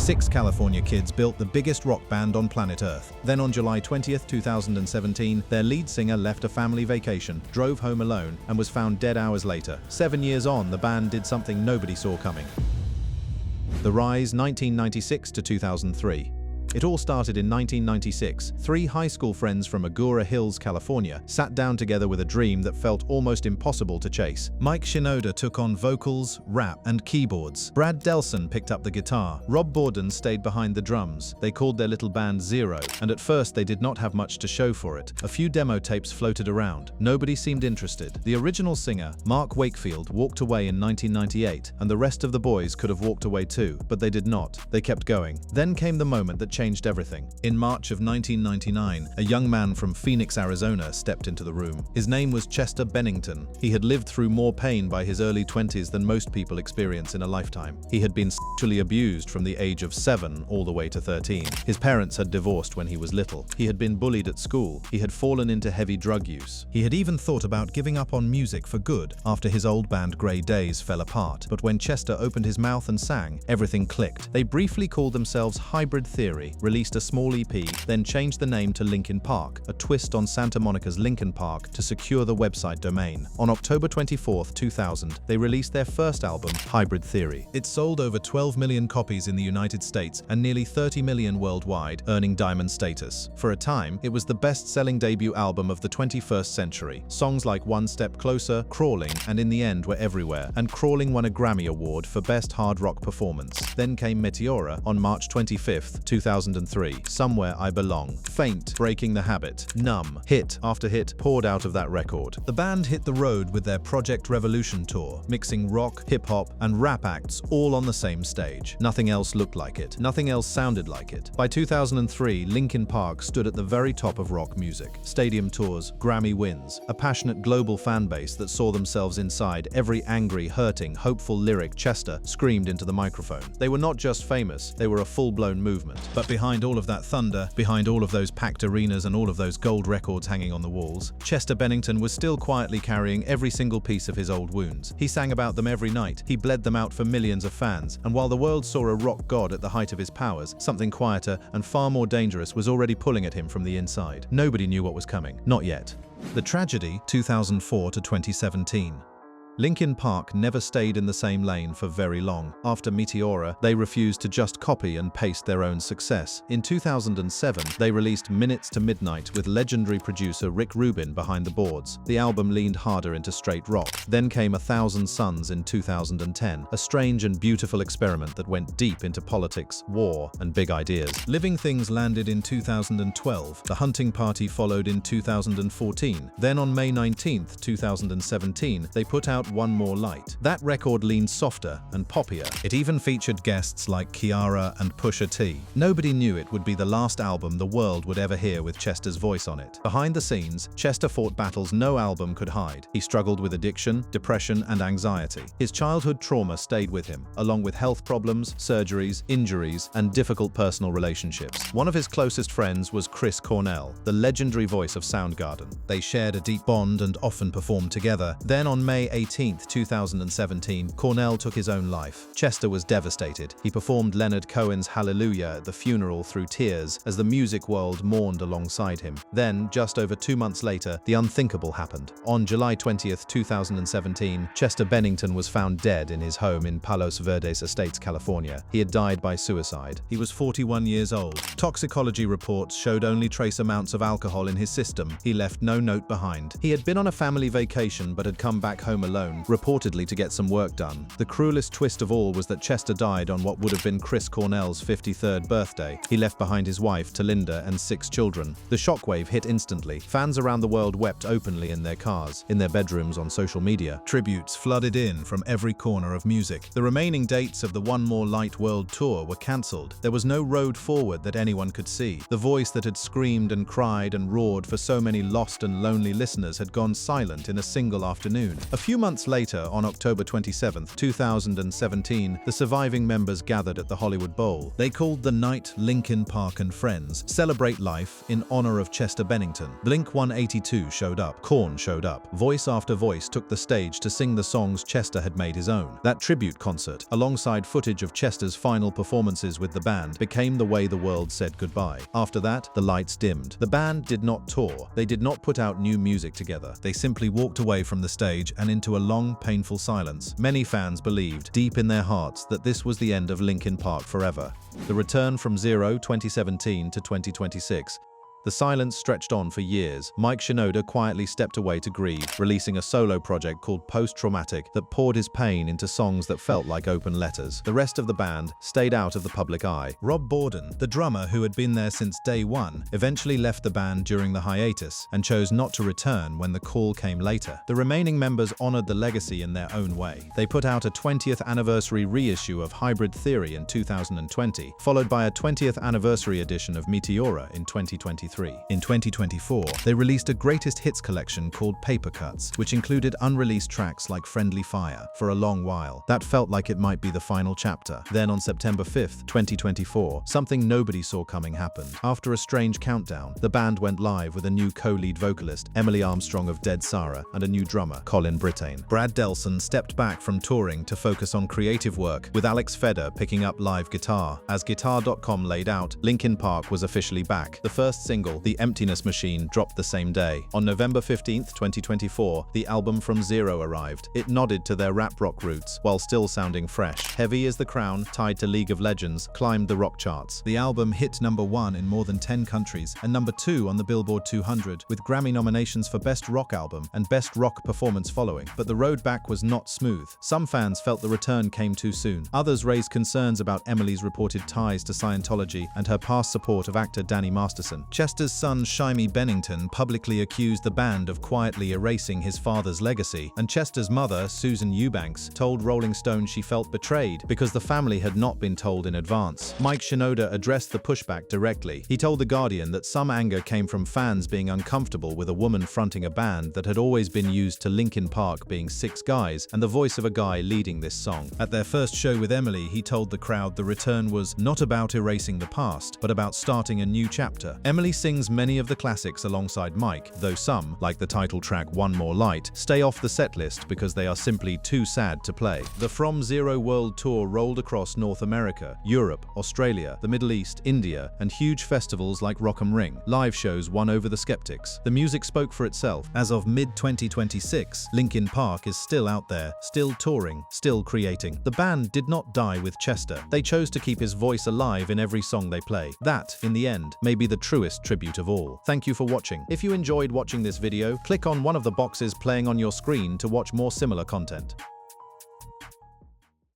6 California kids built the biggest rock band on planet Earth. Then on July 20th, 2017, their lead singer left a family vacation, drove home alone, and was found dead hours later. 7 years on, the band did something nobody saw coming. The rise, 1996 to 2003. It all started in 1996. 3 high school friends from Agoura Hills, California, sat down together with a dream that felt almost impossible to chase. Mike Shinoda took on vocals, rap, and keyboards. Brad Delson picked up the guitar. Rob Borden stayed behind the drums. They called their little band Zero, and at first they did not have much to show for it. A few demo tapes floated around. Nobody seemed interested. The original singer, Mark Wakefield, walked away in 1998, and the rest of the boys could have walked away too, but they did not. They kept going. Then came the moment that changed everything. In March of 1999, a young man from Phoenix, Arizona stepped into the room. His name was Chester Bennington. He had lived through more pain by his early 20s than most people experience in a lifetime. He had been sexually abused from the age of 7 all the way to 13. His parents had divorced when he was little. He had been bullied at school. He had fallen into heavy drug use. He had even thought about giving up on music for good after his old band Grey Days fell apart. But when Chester opened his mouth and sang, everything clicked. They briefly called themselves Hybrid Theory, released a small EP, then changed the name to Linkin Park, a twist on Santa Monica's Linkin Park to secure the website domain. On October 24, 2000, they released their first album, Hybrid Theory. It sold over 12 million copies in the United States and nearly 30 million worldwide, earning diamond status. For a time, it was the best-selling debut album of the 21st century. Songs like One Step Closer, Crawling, and In the End were everywhere, and Crawling won a Grammy Award for Best Hard Rock Performance. Then came Meteora on March 25, 2003, Somewhere I Belong, Faint, Breaking the Habit, Numb, hit after hit poured out of that record. The band hit the road with their Project Revolution tour, mixing rock, hip-hop, and rap acts all on the same stage. Nothing else looked like it. Nothing else sounded like it. By 2003, Linkin Park stood at the very top of rock music. Stadium tours, Grammy wins, a passionate global fan base that saw themselves inside every angry, hurting, hopeful lyric Chester screamed into the microphone. They were not just famous, they were a full-blown movement. But behind all of that thunder, behind all of those packed arenas and all of those gold records hanging on the walls, Chester Bennington was still quietly carrying every single piece of his old wounds. He sang about them every night. He bled them out for millions of fans. And while the world saw a rock god at the height of his powers, something quieter and far more dangerous was already pulling at him from the inside. Nobody knew what was coming. Not yet. The tragedy, 2004 to 2017. Linkin Park never stayed in the same lane for very long. After Meteora, they refused to just copy and paste their own success. In 2007, they released Minutes to Midnight with legendary producer Rick Rubin behind the boards. The album leaned harder into straight rock. Then came 1,000 Suns in 2010, a strange and beautiful experiment that went deep into politics, war, and big ideas. Living Things landed in 2012. The Hunting Party followed in 2014. Then on May 19, 2017, they put out One More Light. That record leaned softer and poppier. It even featured guests like Kiara and Pusha T. Nobody knew it would be the last album the world would ever hear with Chester's voice on it. Behind the scenes, Chester fought battles no album could hide. He struggled with addiction, depression, and anxiety. His childhood trauma stayed with him, along with health problems, surgeries, injuries, and difficult personal relationships. One of his closest friends was Chris Cornell, the legendary voice of Soundgarden. They shared a deep bond and often performed together. Then on May 18, 2017, Cornell took his own life. Chester was devastated. He performed Leonard Cohen's Hallelujah at the funeral through tears as the music world mourned alongside him. Then, just over 2 months later, the unthinkable happened. On July 20, 2017, Chester Bennington was found dead in his home in Palos Verdes Estates, California. He had died by suicide. He was 41 years old. Toxicology reports showed only trace amounts of alcohol in his system. He left no note behind. He had been on a family vacation but had come back home alone, reportedly to get some work done. The cruelest twist of all was that Chester died on what would have been Chris Cornell's 53rd birthday. He left behind his wife, Talinda, and 6 children. The shockwave hit instantly. Fans around the world wept openly in their cars, in their bedrooms, on social media. Tributes flooded in from every corner of music. The remaining dates of the One More Light World Tour were cancelled. There was no road forward that anyone could see. The voice that had screamed and cried and roared for so many lost and lonely listeners had gone silent in a single afternoon. A few months months later, on October 27, 2017, the surviving members gathered at the Hollywood Bowl. They called the night Linkin Park and Friends Celebrate Life in honor of Chester Bennington. Blink-182 showed up. Korn showed up. Voice after voice took the stage to sing the songs Chester had made his own. That tribute concert, alongside footage of Chester's final performances with the band, became the way the world said goodbye. After that, the lights dimmed. The band did not tour. They did not put out new music together. They simply walked away from the stage and into a long, painful silence. Many fans believed, deep in their hearts, that this was the end of Linkin Park forever. The return from 2017 to 2026. The silence stretched on for years. Mike Shinoda quietly stepped away to grieve, releasing a solo project called Post-Traumatic that poured his pain into songs that felt like open letters. The rest of the band stayed out of the public eye. Rob Bourdon, the drummer who had been there since day one, eventually left the band during the hiatus and chose not to return when the call came later. The remaining members honored the legacy in their own way. They put out a 20th anniversary reissue of Hybrid Theory in 2020, followed by a 20th anniversary edition of Meteora in 2023. In 2024, they released a greatest hits collection called Paper Cuts, which included unreleased tracks like Friendly Fire. For a long while, that felt like it might be the final chapter. Then on September 5th, 2024, something nobody saw coming happened. After a strange countdown, the band went live with a new co-lead vocalist, Emily Armstrong of Dead Sarah, and a new drummer, Colin Brittain. Brad Delson stepped back from touring to focus on creative work, with Alex Feder picking up live guitar. As Guitar.com laid out, Linkin Park was officially back. The first single, The Emptiness Machine, dropped the same day. On November 15, 2024, the album From Zero arrived. It nodded to their rap rock roots, while still sounding fresh. Heavy as the Crown, tied to League of Legends, climbed the rock charts. The album hit #1 in more than 10 countries, and #2 on the Billboard 200, with Grammy nominations for Best Rock Album and Best Rock Performance following. But the road back was not smooth. Some fans felt the return came too soon. Others raised concerns about Emily's reported ties to Scientology and her past support of actor Danny Masterson. Chester's son Shyami Bennington publicly accused the band of quietly erasing his father's legacy, and Chester's mother, Susan Eubanks, told Rolling Stone she felt betrayed because the family had not been told in advance. Mike Shinoda addressed the pushback directly. He told The Guardian that some anger came from fans being uncomfortable with a woman fronting a band that had always been used to Linkin Park being 6 guys and the voice of a guy leading this song. At their first show with Emily, he told the crowd the return was not about erasing the past, but about starting a new chapter. Emily sings many of the classics alongside Mike, though some, like the title track One More Light, stay off the setlist because they are simply too sad to play. The From Zero World Tour rolled across North America, Europe, Australia, the Middle East, India, and huge festivals like Rock am Ring. Live shows won over the skeptics. The music spoke for itself. As of mid-2026, Linkin Park is still out there, still touring, still creating. The band did not die with Chester. They chose to keep his voice alive in every song they play. That, in the end, may be the truest tribute of all. Thank you for watching. If you enjoyed watching this video, click on one of the boxes playing on your screen to watch more similar content.